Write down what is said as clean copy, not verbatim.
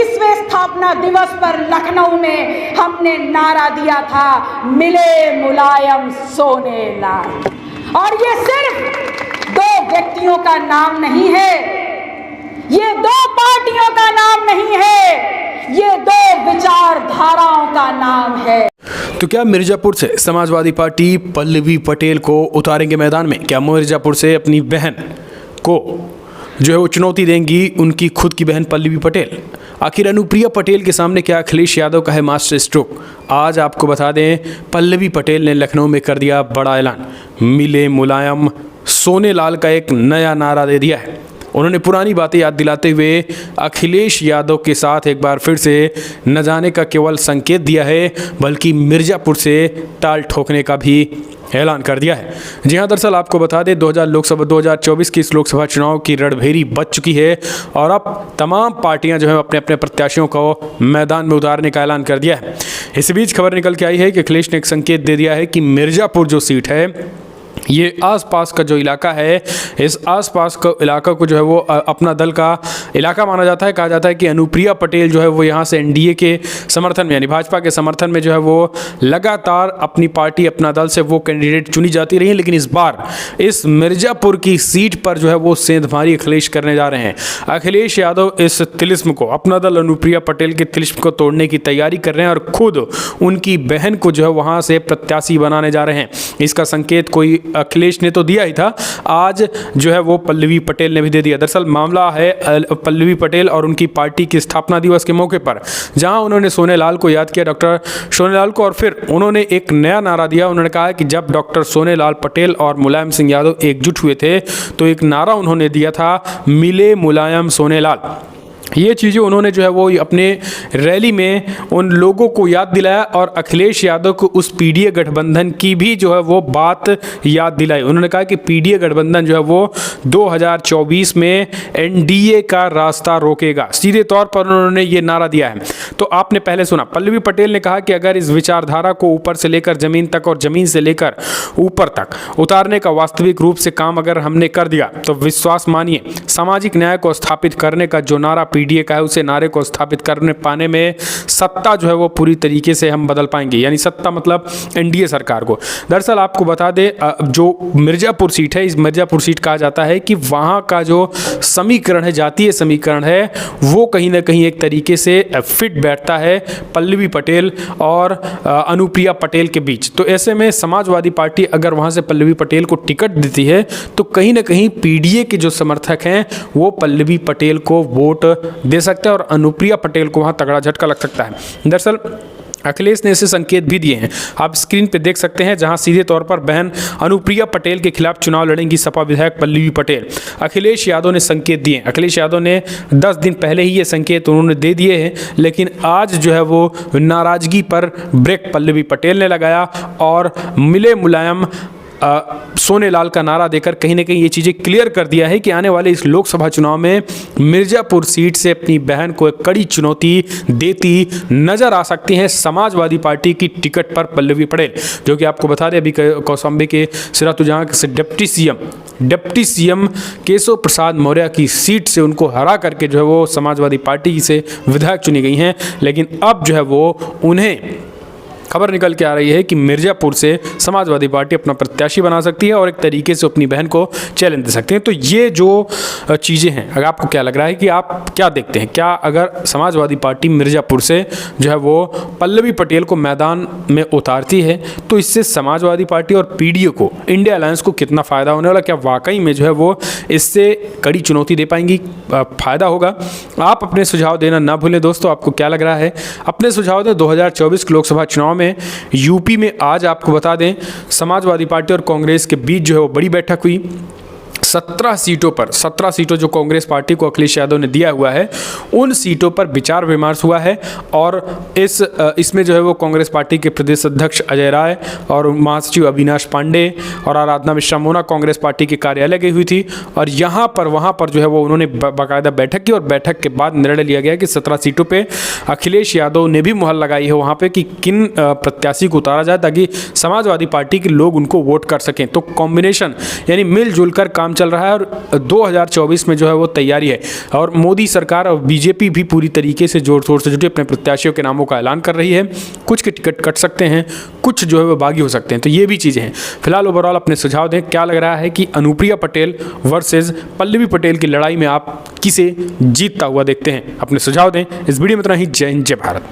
25वें स्थापना दिवस पर लखनऊ में हमने नारा दिया था, मिले मुलायम सोने लाल। और ये सिर्फ दो व्यक्तियों का नाम नहीं है, ये दो पार्टियों का नाम नहीं है, ये दो विचारधाराओं का नाम है। तो क्या मिर्जापुर से समाजवादी पार्टी पल्लवी पटेल को उतारेंगे मैदान में? क्या मिर्जापुर से अपनी बहन को जो है वो चुनौती देंगी उनकी खुद की बहन पल्लवी पटेल? आखिर अनुप्रिया पटेल के सामने क्या अखिलेश यादव का है मास्टर स्ट्रोक? आज आपको बता दें, पल्लवी पटेल ने लखनऊ में कर दिया बड़ा ऐलान। मिले मुलायम सोने लाल का एक नया नारा दे दिया है। उन्होंने पुरानी बातें याद दिलाते हुए अखिलेश यादव के साथ एक बार फिर से न जाने का केवल संकेत दिया है, बल्कि मिर्जापुर से ताल ठोकने का भी ऐलान कर दिया है। जी हाँ, दरअसल आपको बता दें 2024 की इस लोकसभा चुनाव की रणभेरी बच चुकी है और अब तमाम पार्टियां जो है अपने अपने प्रत्याशियों को मैदान में उतारने का ऐलान कर दिया है। इस बीच खबर निकल के आई है कि अखिलेश ने एक संकेत दे दिया है कि मिर्जापुर जो सीट है, ये आसपास का जो इलाका है, इस आसपास का इलाका को जो है वो अपना दल का इलाका माना जाता है। कहा जाता है कि अनुप्रिया पटेल जो है वो यहाँ से एनडीए के समर्थन में यानी भाजपा के समर्थन में जो है वो लगातार अपनी पार्टी अपना दल से वो कैंडिडेट चुनी जाती रही, लेकिन इस बार इस मिर्जापुर की सीट पर जो है वो सेंधमारी अखिलेश करने जा रहे हैं। अखिलेश यादव इस तिलिस्म को, अपना दल अनुप्रिया पटेल के तिलिस्म को तोड़ने की तैयारी कर रहे हैं और खुद उनकी बहन को जो है वहाँ से प्रत्याशी बनाने जा रहे हैं। इसका संकेत कोई अखिलेश ने तो दिया ही था, आज जो है वो पल्लवी पटेल ने भी दे दिया। दरअसल मामला है पल्लवी पटेल और उनकी पार्टी की स्थापना दिवस के मौके पर, जहां उन्होंने सोने लाल को याद किया, डॉक्टर सोने लाल को, और फिर उन्होंने एक नया नारा दिया। उन्होंने कहा कि जब डॉक्टर सोने लाल पटेल और मुलायम सिंह यादव एकजुट हुए थे तो एक नारा उन्होंने दिया था, मिले मुलायम सोने लाल। ये चीज़ें उन्होंने जो है वो अपने रैली में उन लोगों को याद दिलाया और अखिलेश यादव को उस पीडीए गठबंधन की भी जो है वो बात याद दिलाई। उन्होंने कहा कि पीडीए गठबंधन जो है वो 2024 में एनडीए का रास्ता रोकेगा। सीधे तौर पर उन्होंने ये नारा दिया है। तो आपने पहले सुना, पल्लवी पटेल ने कहा कि अगर इस विचारधारा को ऊपर से लेकर ज़मीन तक और ज़मीन से लेकर ऊपर तक उतारने का वास्तविक रूप से काम अगर हमने कर दिया तो विश्वास मानिए, सामाजिक न्याय को स्थापित करने का जो नारा पीडीए का है, उसे नारे को स्थापित करने पाने में सत्ता जो है वो पूरी तरीके से हम बदल पाएंगे, यानी सत्ता मतलब एनडीए सरकार को। दरअसल आपको बता दें, जो मिर्जापुर सीट है, इस मिर्जापुर सीट कहा जाता है कि वहाँ का जो समीकरण है, जातीय समीकरण है, वो कहीं ना कहीं एक तरीके से फिट बैठता है पल्लवी पटेल और अनुप्रिया पटेल के बीच। तो ऐसे में समाजवादी पार्टी अगर वहाँ से पल्लवी पटेल को टिकट देती है तो कहीं ना कहीं पीडीए के जो समर्थक हैं वो पल्लवी पटेल को वोट दे सकते हैं और अनुप्रिया पटेल को वहाँ तगड़ा झटका लग सकता है। दरअसल अखिलेश ने ऐसे संकेत भी दिए हैं, आप स्क्रीन पे देख सकते हैं, जहां सीधे तौर पर बहन अनुप्रिया पटेल के खिलाफ चुनाव लड़ेंगी सपा विधायक पल्लवी पटेल। अखिलेश यादव ने संकेत दिए। अखिलेश यादव ने 10 दिन पहले ही ये संकेत उन्होंने दे दिए हैं, लेकिन आज जो है वो नाराजगी पर ब्रेक पल्लवी पटेल ने लगाया और मिले मुलायम सोने लाल का नारा देकर कहीं ना कहीं ये चीज़ें क्लियर कर दिया है कि आने वाले इस लोकसभा चुनाव में मिर्जापुर सीट से अपनी बहन को एक कड़ी चुनौती देती नजर आ सकती हैं समाजवादी पार्टी की टिकट पर पल्लवी पटेल, जो कि आपको बता दें अभी कौशाम्बी के सिरातुजहाँ से डिप्टी सीएम केशव प्रसाद मौर्य की सीट से उनको हरा करके जो है वो समाजवादी पार्टी से विधायक चुनी गई हैं। लेकिन अब जो है वो उन्हें खबर निकल के आ रही है कि मिर्जापुर से समाजवादी पार्टी अपना प्रत्याशी बना सकती है और एक तरीके से अपनी बहन को चैलेंज दे सकते हैं। तो ये जो चीज़ें हैं, अगर आपको क्या लग रहा है कि आप क्या देखते हैं, क्या अगर समाजवादी पार्टी मिर्जापुर से जो है वो पल्लवी पटेल को मैदान में उतारती है तो इससे समाजवादी पार्टी और पीडीए को, इंडिया अलायंस को कितना फ़ायदा होने वाला? क्या वाकई में जो है वो इससे कड़ी चुनौती दे पाएंगी, फ़ायदा होगा? आप अपने सुझाव देना ना भूलें दोस्तों। आपको क्या लग रहा है, अपने सुझाव दें। 2024 के लोकसभा चुनाव में यूपी में आज आपको बता दें समाजवादी पार्टी और कांग्रेस के बीच जो है वो बड़ी बैठक हुई। 17 सीटों जो कांग्रेस पार्टी को अखिलेश यादव ने दिया हुआ है, उन सीटों पर विचार विमर्श हुआ है और इसमें जो है वो कांग्रेस पार्टी के प्रदेश अध्यक्ष अजय राय और महासचिव अविनाश पांडे और आराधना मिश्रा मोना कांग्रेस पार्टी के कार्यालय गई हुई थी और वहाँ पर जो है वो उन्होंने बाकायदा बैठक की और बैठक के बाद निर्णय लिया गया कि 17 सीटों पर अखिलेश यादव ने भी मुहर लगाई है वहाँ पर कि किन प्रत्याशी को उतारा जाए ताकि समाजवादी पार्टी के लोग उनको वोट कर सकें। तो कॉम्बिनेशन यानी मिलजुल कर काम काम चल रहा है और 2024 में जो है वो तैयारी है। और मोदी सरकार और बीजेपी भी पूरी तरीके से जोर शोर से जुटी अपने प्रत्याशियों के नामों का ऐलान कर रही है। कुछ के टिकट कट सकते हैं, कुछ जो है वो बागी हो सकते हैं। तो ये भी चीज़ें हैं। फिलहाल ओवरऑल अपने सुझाव दें, क्या लग रहा है कि अनुप्रिया पटेल वर्सेस पल्लवी पटेल की लड़ाई में आप किसे जीतता हुआ देखते हैं? अपने सुझाव दें। इस वीडियो में इतना ही। जय हिंद, जय भारत।